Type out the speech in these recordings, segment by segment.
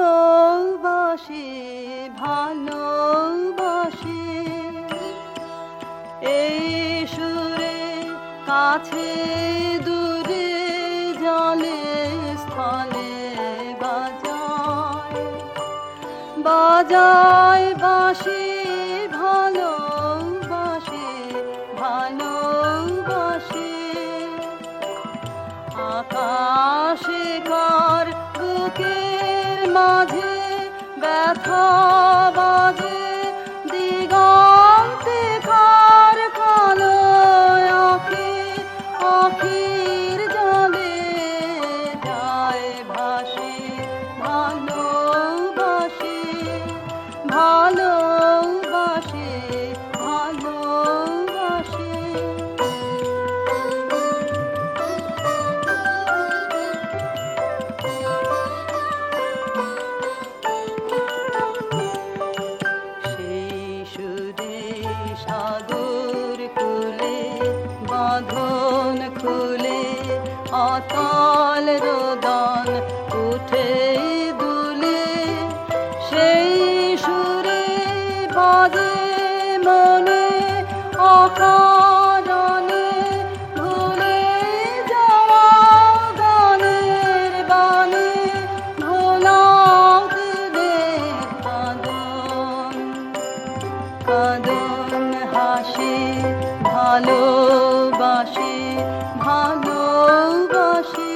ভালোবাসি ভালোবাসি এই সুরে কাছে দূরে জলে স্থলে বাজায় বাজায় বাঁশি ভালোবাসি ভালোবাসি আকাশে কার বুকের মাঝে ব্যথা বাজে দিগন্তে কার কালো আঁখি আঁখির জলে যায় ভাসি ভালোবাসি ভালোবাসি ভালোবাসি খুলে অতল রোদন উঠে দুলে সেই সুরে বাজে মনে অকারণে ভুলে যাওয়া গানের বাণী ভোলা দিলে কাঁদন কাঁদন হাসি ভালোবাসি ভালোবাসি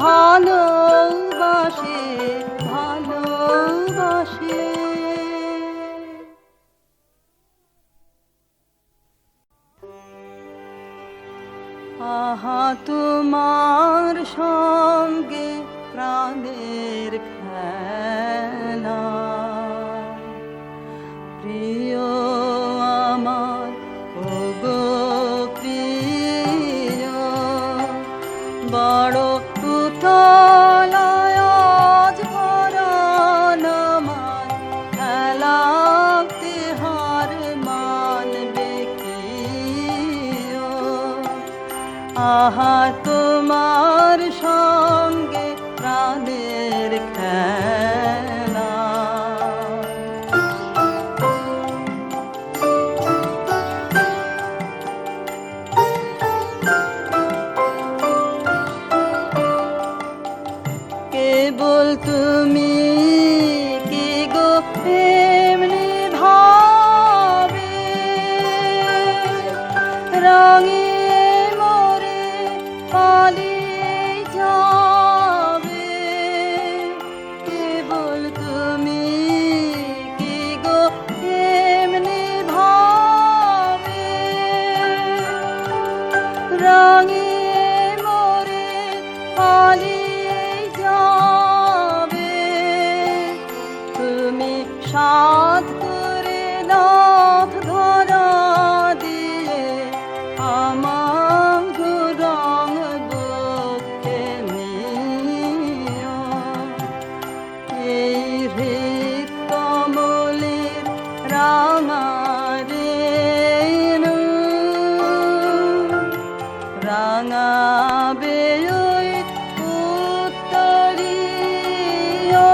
ভালোবাসি ভালোবাসি আহা তোমার সঙ্গে প্রাণের খেলা প্রিয় আমার ওগো প্রিয় বড় উতলায় আজ পরাণ আমার খেলাতে হার মানবে কি আহা তোমার সঙ্গে প্রাণের খেলা কেবল তুমি কি গো এমনি ভাবে রঙে মোরে পালিয়ে যাবে কেবল তুমি কি গো এমনি ভাবে রঙে মোরে পালিয়ে যাবে তুমি সাধ করে নাথ ধরা দিয়ে আমার রং বুকে নিও এই হৃদ কমলের রাঙা রেণু রাঙাবে ওই উত্তরীয়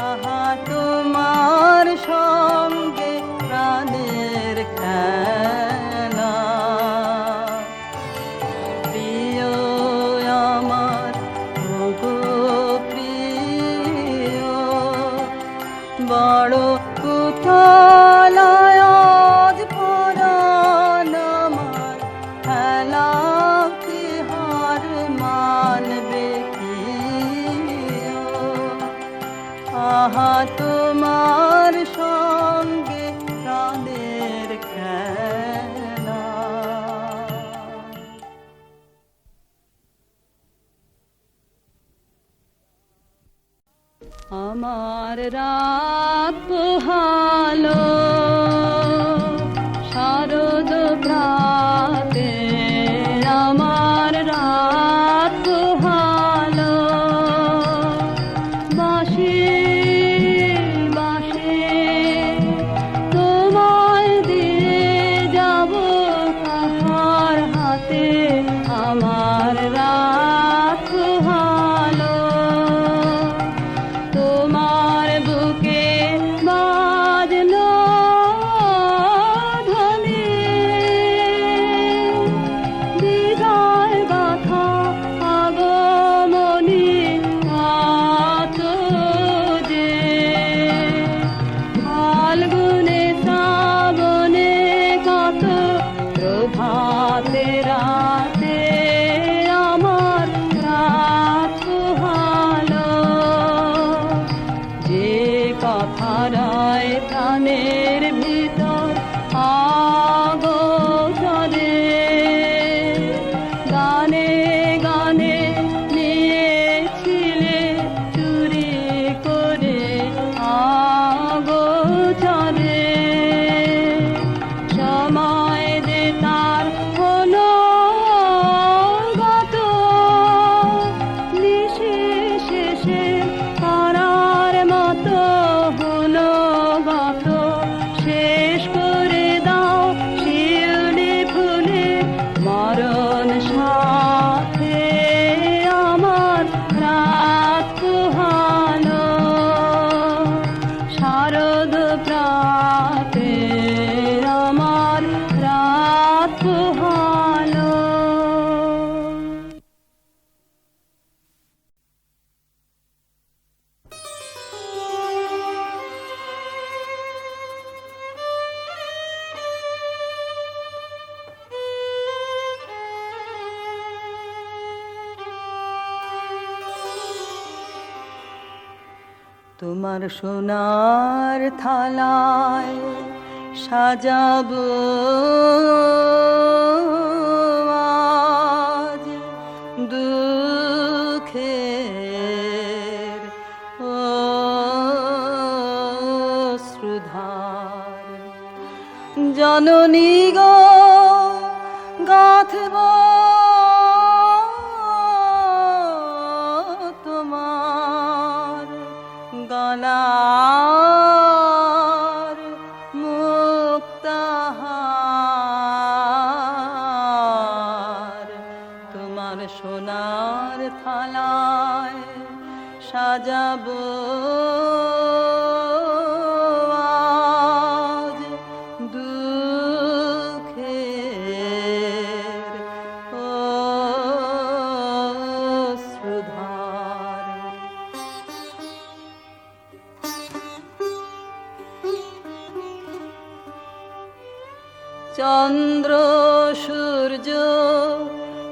আহা তোমার সঙ্গে প্রাণের খেলা প্রিয় আমার ওগো প্রিয় বড় উতলায় আজ পরাণ আমার খেলাতে হার মানবে কি আহা তোমার সঙ্গে প্রাণের খেলা আমার রাত পোহালো শারদ প্রাতে আমার রাত পোহালো বাঁশি বাঁশি তোমায় দিয়ে যাব কাহার হাতে আমার রাত পোহালো তোমার সোনার থালায় সাজাবো আজ দুঃখের অশ্রুধার। জননী গো গাঁথব তোমার গলার মুক্তাহার। তোমার সোনার থালায় সাজাবো আজ দুঃখের অশ্রুধার। চন্দ্র সূর্য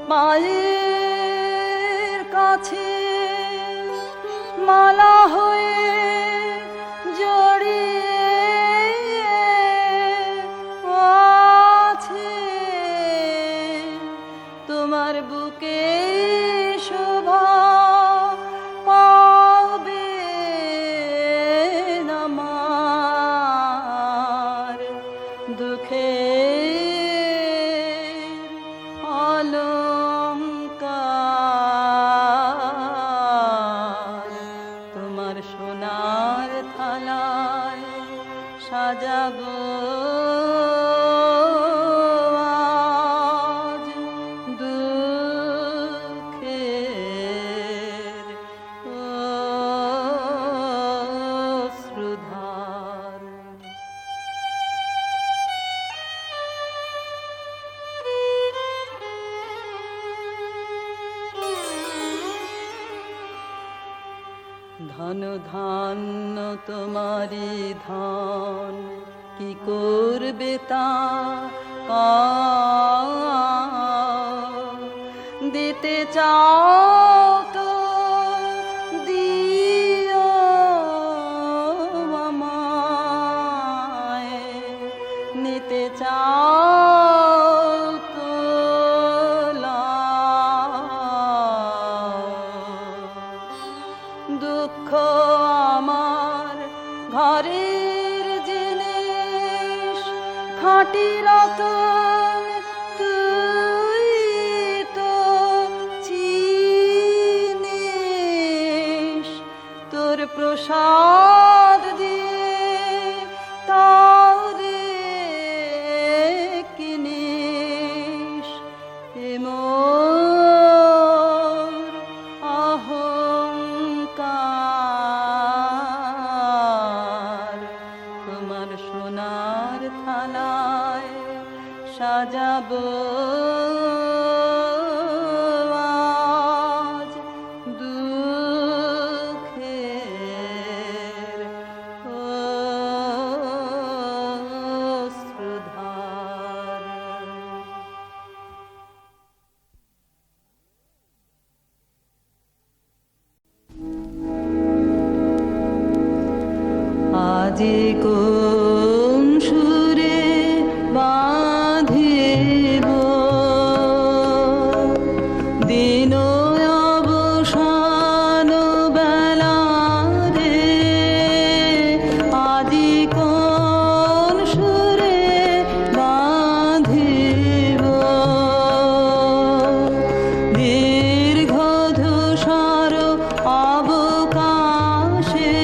মায়ের কাছে মালা হয়ে জড়িয়ে আছে। তোমার বুকে শোভা পাবে আমার দুঃখের অলংকার। তোমার সোনার থালায় সাজাবো আজ দুঃখের অশ্রুধার। ধন ধান্য তোমারি ধন কি করবে তা দিতে চাও তো দিও আমায়, নিতে চাও তো দুঃখ আমার ঘরের জিনিস খাঁটি রতন তুই তো চিনিস। তোর প্রসাদ দিয়ে তাও রে কিনিস। তোমার সোনার থালায় সাজাবো আজ দুঃখের অশ্রুধার। আজি কোন সুরে বাঁধিব দিন অবসান বেলা রে। আজি কোন সুরে বাঁধিব দীর্ঘ ধূসর অবকাশে।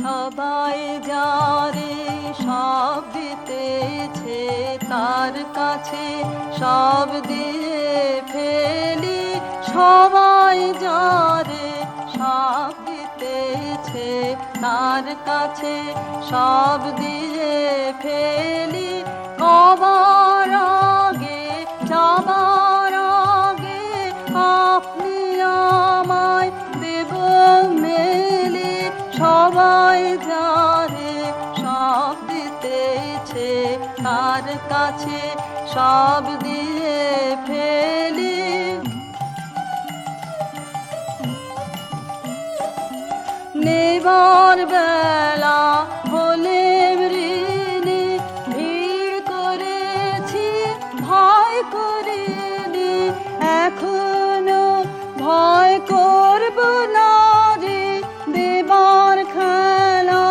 সবাই যারে সব দিতেছে তার কাছে সব দিয়ে ফেলি, সবাই যারে সব দিতেছে তার কাছে সব দিয়ে ফেলি। কবার আগে যাবার আগে আপনি আমায় দেব মেলে, সবাই যারে সব দিতেছে তার কাছে সব দিয়ে ফেলি। নেবার বেলা হলে ঋণী ভিড় করেছি ভয় করিনি, এখনো ভয় করব না রে। দেবার খেলা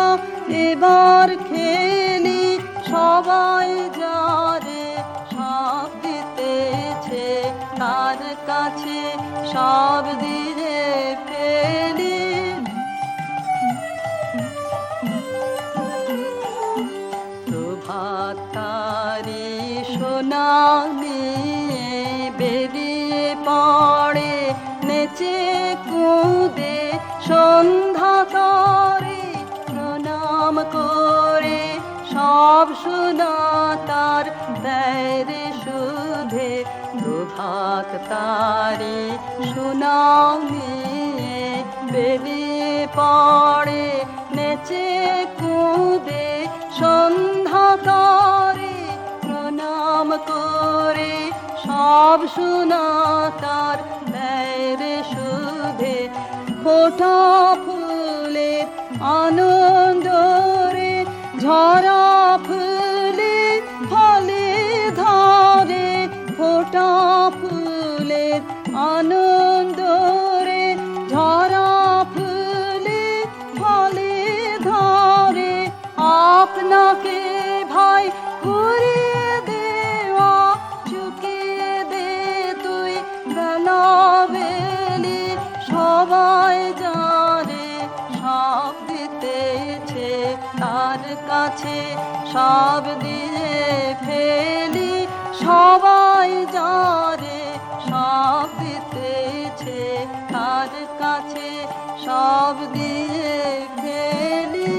এবার খেলি, সবাই যারে সব দিতেছে তার কাছে সব দিয়ে ফেলি। প্রভাতারি সোনা নিয়ে বেরিয়ে পড়ে নেচে কুদে সন্ধ্যা করে, প্রণাম করে সব সোনা তার দেয় সুধে। প্রভাত তারি সোনা নিয়ে বেরিয়ে পড়ে নেচে কুদে সন্ধ্যা করে, প্রণাম করে সব সোনা তার দেয় সুধে। ফোটা ফুলের আনন্দ রে ঝরা ফুলে ফলে ধরে, ফোটা ফুলের আনন্দ রে ঝরা ফুলে ফলে ধরে। আপনাকে ভাই ঘুরিয়ে দেওয়া চুকিয়ে দে তুই বেলা বেলি, সবাই যারে সব দিতেছে তার কাছে সব দিয়ে ফেলি, সবাই যারে সব দিতেছে তার কাছে সব দিয়ে ফেলি।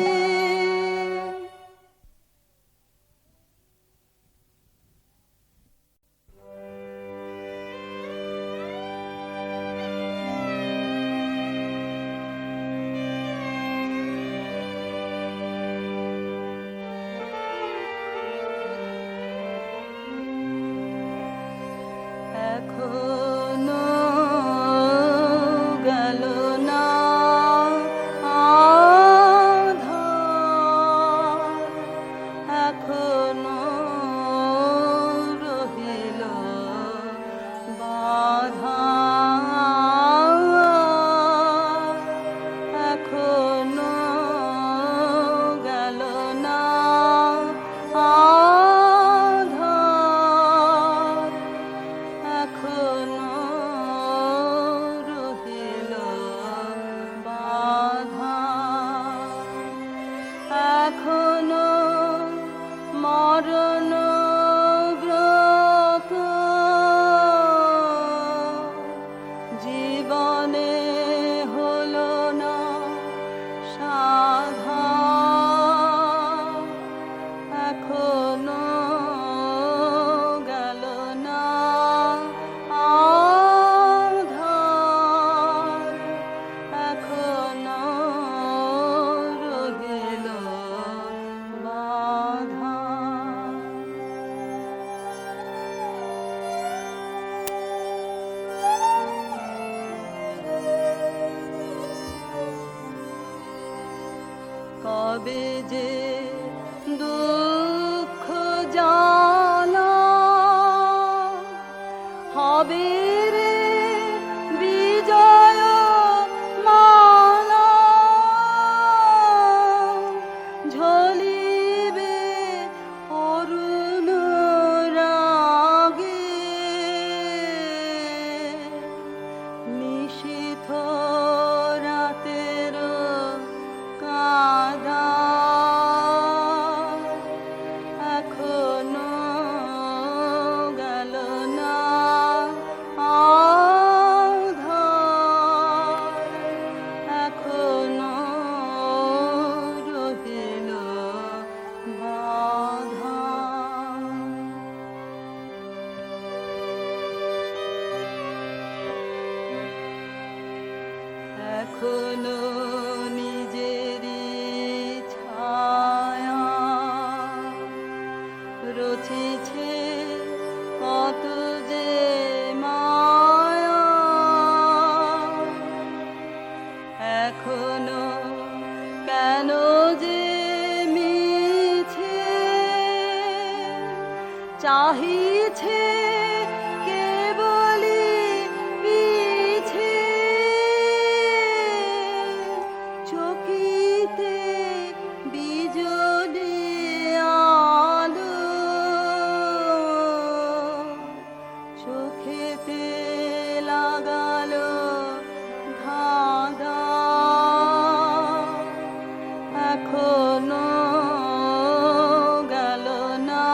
এখনো গেল না আধার, এখনো রহিল বাধা, এখনো গেল না আধার, এখনো রহিল বাধা। এখনো মরণ ব্রত জীবনে হলো না সাধা, এখনো গেল না আধার, এখনো রহিল বাধা। কবে যে দুঃখ জ্বালা হবে রে বিজয় মালা, ঝলিবে অরুণ রাগে, নিশীথ রাতের কাদা এখনো নিজেরই ছায়া রচিছে কত যে মায়া, এখনো কেন যে মিছে চাহিছে কেবলি পিছে, চকিতে বিজলি আলো চোখেতে লাগালো ধাঁধা, এখনো গেল না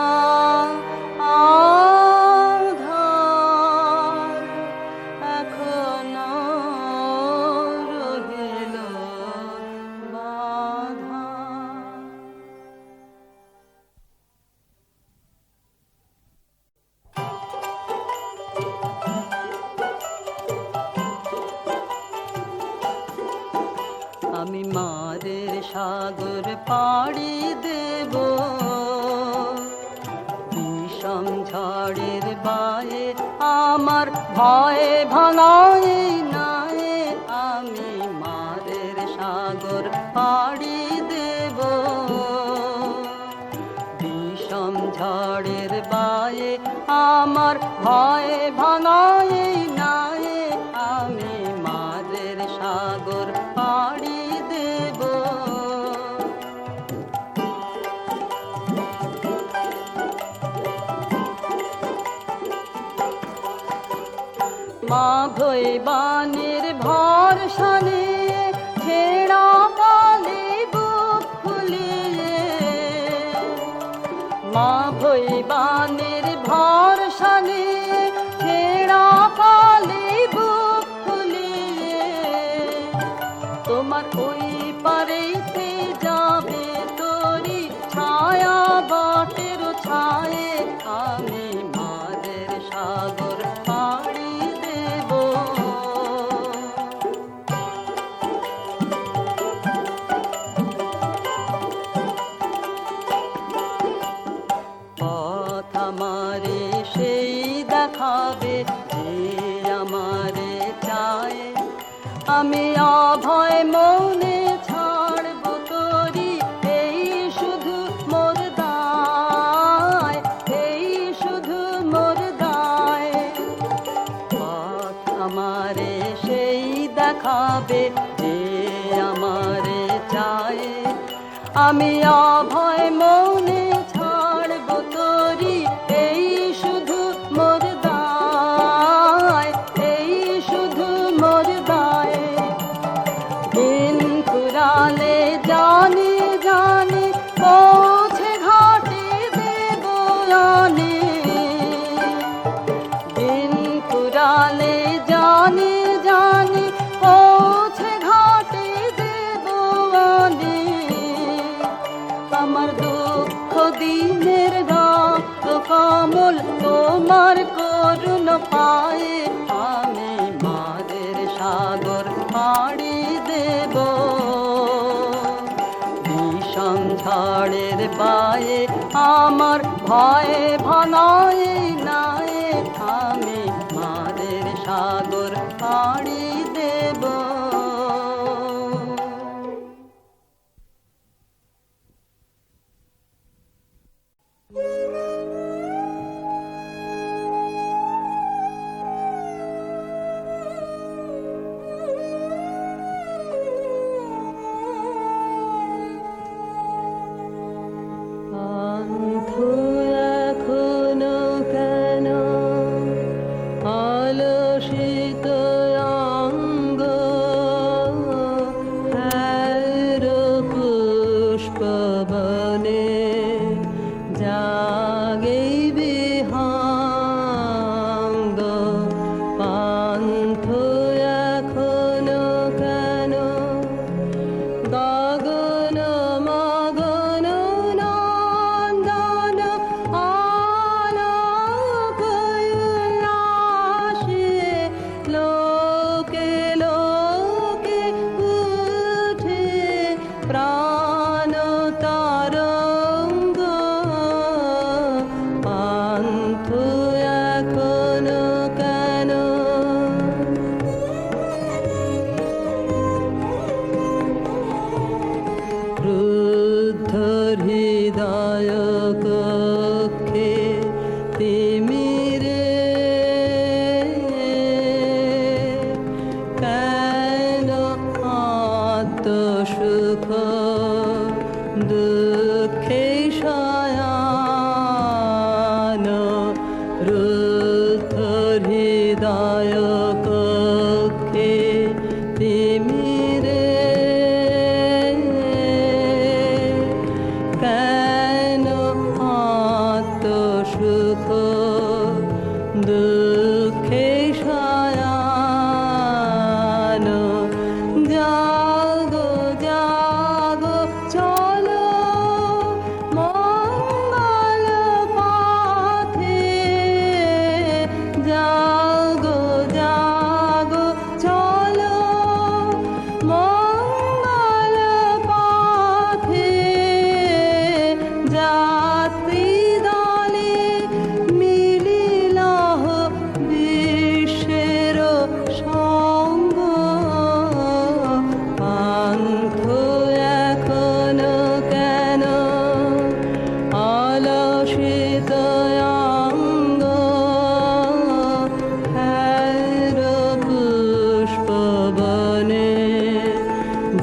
আধার, এখনো রহিল বাধা। আমি মারের সাগর পাড়ি দেব, বিষম ঝড়ের বায়ে আমার ভয়ে ভাঙায় নাই, আমি মারের সাগর পাড়ি দেব, বিষম ঝড়ের বায়ে আমার ভয়ে ভাঙায় নাই, আমি মারের সাগর পাড়ি দেব। মা ভৈবানের ভরসা নিয়ে ছেঁড়া কালে বুক ফুলিয়ে, মা ভৈবানের ভরসা নিয়ে ছেঁড়া কালে বুক ফুলিয়ে, তোমার ওই পারেতে যাবে তোরি ছায়া বাটের ছায়ে, আমি মাদের সাগর পাড়ি দেব। পথ আমারে সেই দেখাবে যে আমারে চায়, আমি অভয় মৌনে ছাড়ব তোরি এই শুধু মোর দায়, এই শুধু মোর দায়। পথ আমারে সেই দেখাবে যে আমারে চায়, আমি অভয় মৌনে ছাড়ব তোরি এই শুধু মোর দায়, এই শুধু মোর দায়। দিন ফুরালে জানি জানি পৌঁছে ঘাটে দেব আনে, দিন ফুরালে জানি জানি পৌঁছে ঘাটে দেব আনে, আমার দুঃখ দিনের রক্ত কমল তোমার করুণ পায়ে, আমি মাদের সাগর পাড়ি দেব, বিষম ঝড়ের বায়ে আমার ভয়ে ভাঙায় নাই, আমি মাদের সাগর পাড়ি দেব। পান্থ এখনো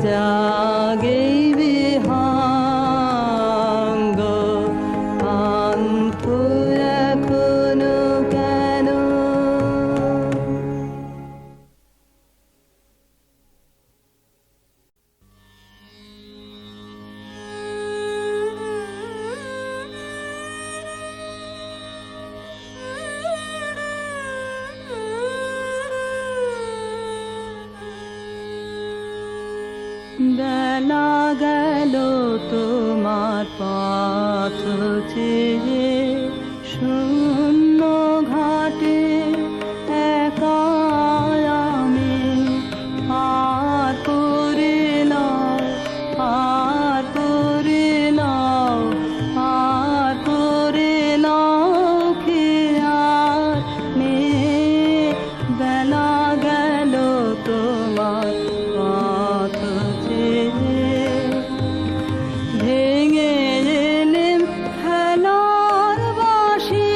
জাগে বিহঙ্গ পান্থ এখনো কেন? বেলা গেল তোমার পথ চেয়ে শূন্য ঘাটে একা আমি পার করে নাও, পার করে নাও, পার করে নাও খেয়ার নেই। বেলা গেল তোমার পথ ভেঙে এলেম খেলার বাঁশি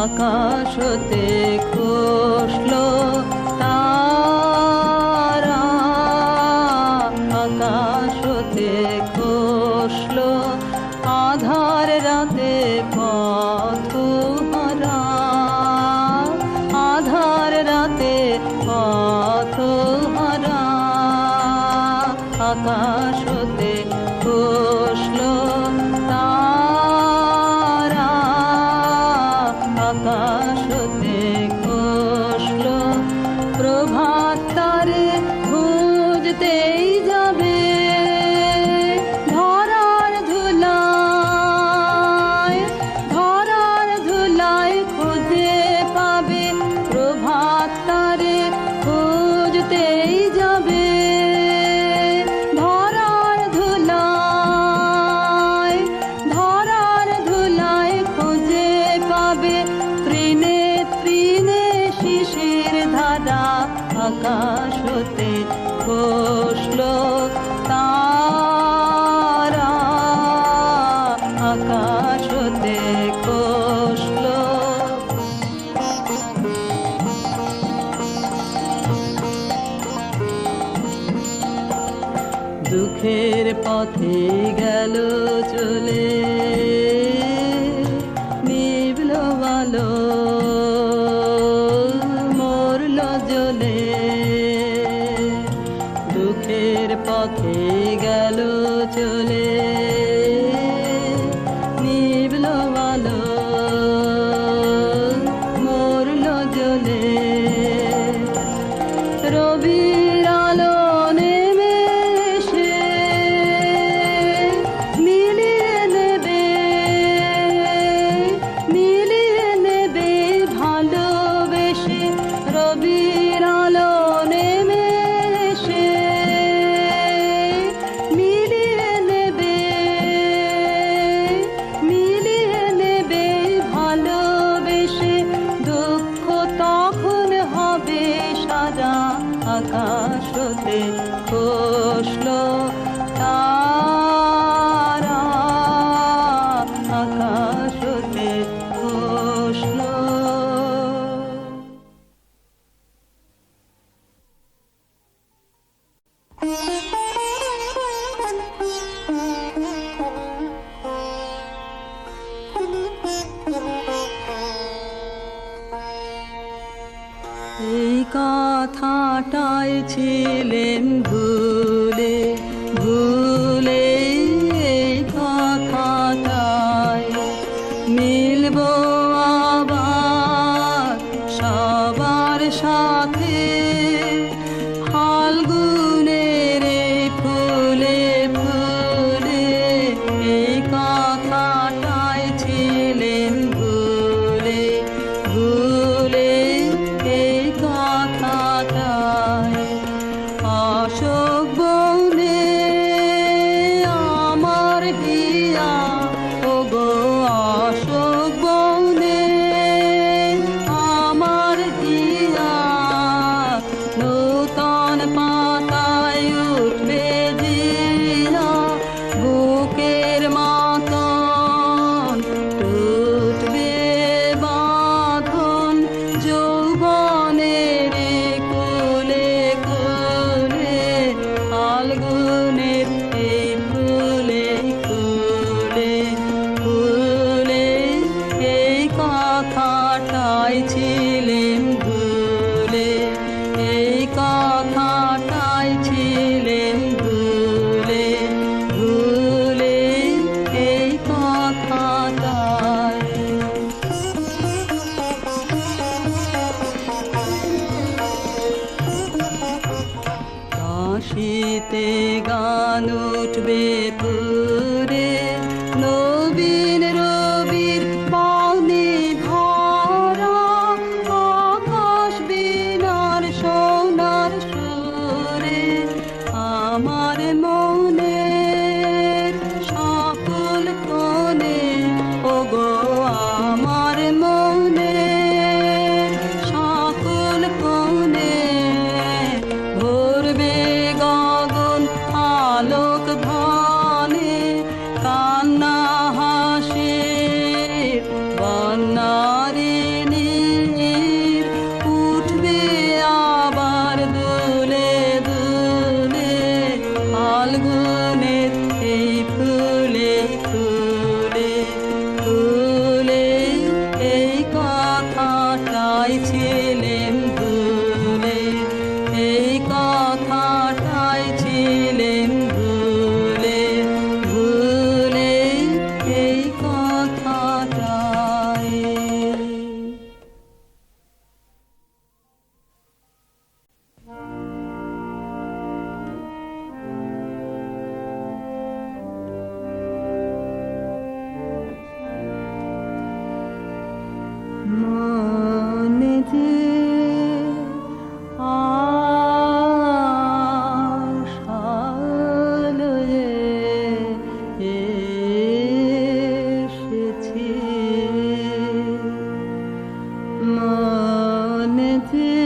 আকাশ হতে খসলো তারা, আকাশ হতে খসলো আধার রাতে পথহারা, আধার রাতে পথহারা। আকাশ হতে খসলো তারা, আকাশ হতে খসলো প্রভাত তারে খুঁজতেই যাবে ধরার ধুলায়, ধরার ধুলায় খুঁজে পাবে প্রভাত তারে খুঁজতেই যাবে ধরার ধুলায়, ধরার ধুলায় খুঁজে পাবে তৃণে তৃণে শিশির ধারা। আকাশ হতে খসলো তারা, আকাশ হতে খসলো। দুঃখের পথে গেল চলে নিভল আলো মরল জ্বলে, দুঃখের পথে গেল চলে নিভল আলো মরল জ্বলে। রবির আলো নেমে এসে মিলিয়ে নেবে, মিলিয়ে নেবে ভালোবেসে। রবির আলো নেমে এসে মিলিয়ে নেবে, মিলিয়ে নেবে ভালোবেসে। দুঃখ তখন হবে সারা। আকাশ হতে খসলো তারা, আকাশ হতে খসলো। এই কথাটাই ছিলেন ভুলে ভুলে, এই কথাটাই মিলব আবার সবার সাথে। ফাল্গুনের এই ফুলে ফুলে, এই কথাটাই ছিলেন ভুলে ভুলে, এই কথাটাই। অশোক বনে আমার হিয়া, ওগো অশোক বনে আমার হিয়া। নূতন পাতায় উঠবে জিয়া, বুকের মাতন টুটবে বাঁধন। যৌবনের কুলে কুলে, ফাল্গুনের এই ফুলে ফুলে ফুলে, এই কথাটাই ছিলেন ভুলে, এই কথাটাই ছিলেন ভুলে ভুলে, এই কথাটাই। কাশিতে গান উঠবে পুরে, নবীন রবির পানে ভরা। আকাশ বীণার সোনার সুরে আমার মনের সকল কোণে, ওগো আমার মনের সকল কোণে ভরবে গগন আলোক ধনে। ফাল্গুনের এই ফুলে ফুলে ফুলে এই কথাটাই ছিলেন ভুলে, এই কথাটাই ছিলেন ভুলে, ভুলে এই কথাটাই। মনে যে আশালয়ে এসেছি, মনে যে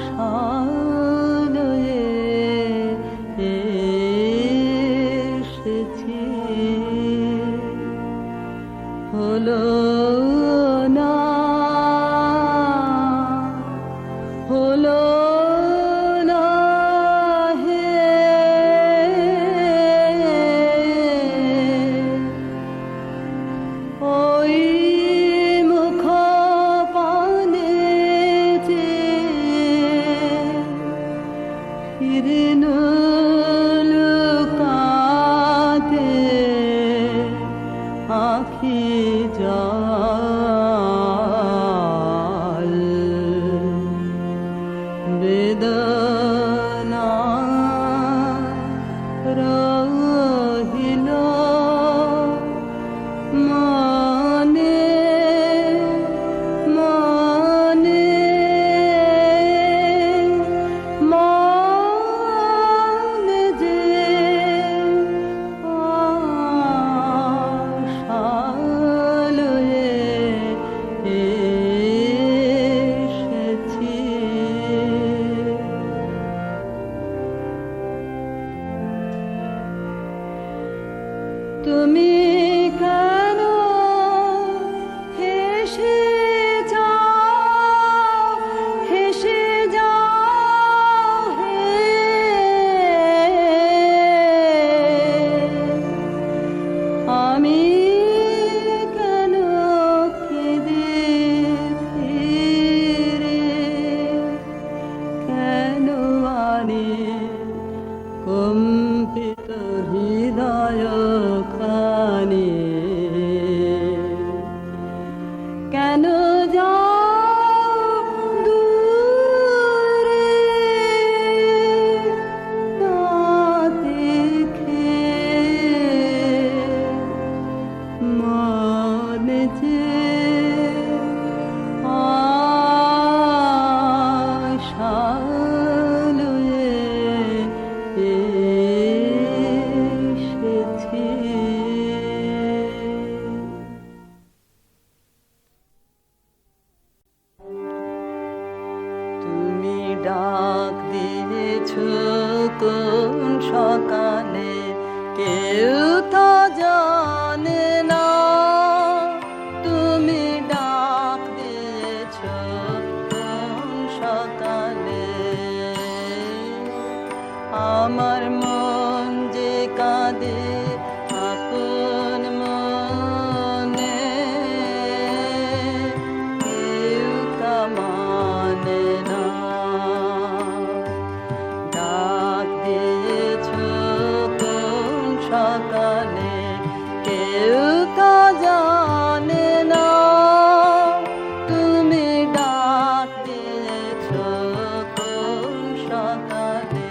আশালয়ে এসেছি, হলো না, হলো না হে, ওই মুখ পানে যে ফিরন লুকাতে আখি জল, বেদনা রহিল মনে, মনে মনে যে আশালয়ে এসেছি। তুমি কেন হেসে যাও, হেসে যাও হে, আমি কেন কেঁদে ফিরে, কেন আনি কম্পিত হৃদয় খানি, কেন যাও দূরে না দেখে, মনে যে আশালয়ে এসেছি। তুমি ডাক দিয়েছ কোন সকালে, কেউ তো জানে না, তুমি ডাক দিয়েছ কোন সকালে, আমার মন যে কাঁদে আপন মনে, কেউ তা মানে না, ডাক দিয়েছ কোন সকালে, কেউ তা জানে না, তুমি ডাক দিয়েছ কোন সকালে।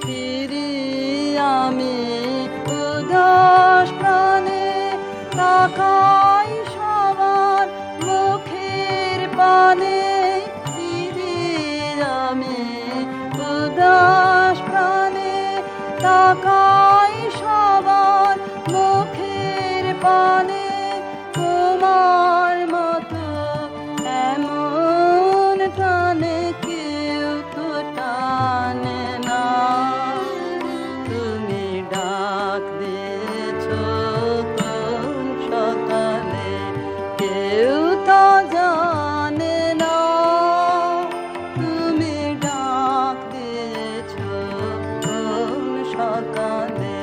ফিরি আমি উদাস প্রাণে, তাকাই সবার মুখের পানে, ফিরি আমি উদাস প্রাণে, তাকাই সবার মুখের পানে, তোমার মতো এমন টানে কেউ তো টানে না, তুমি ডাক দিয়েছ কোন সকালে, কেউ তো জানে না তুমি ডাক দিয়েছ কোন সকালে।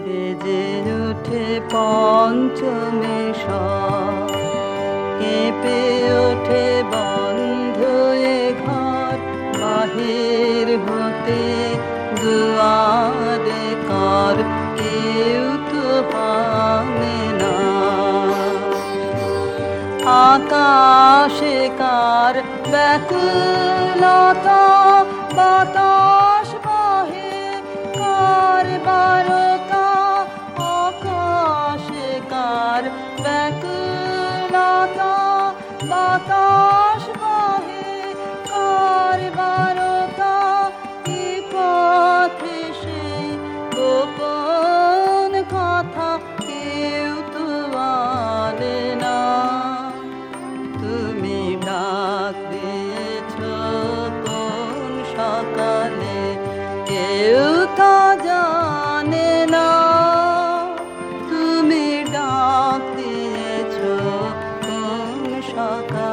বেজে ওঠে পঞ্চমী সব, কেঁপে ওঠে বন্ধ এ ঘর, বাহির হতে দুয়ারে কর, কেউ তো পানে না। আকাশে কার ব্যাকুলতা, বাতাস বহে কার বারতা, আকাশে কার ব্যাকুলতা, বাতাস বহে কার বারতা, কি পথে সেই গোপন কথা কেউ তো বলে না। তুমি ডাক দিয়েছ কোন সকালে, কেউ তো জানে না তুমি ডাক দিয়েছ কোন সকালে।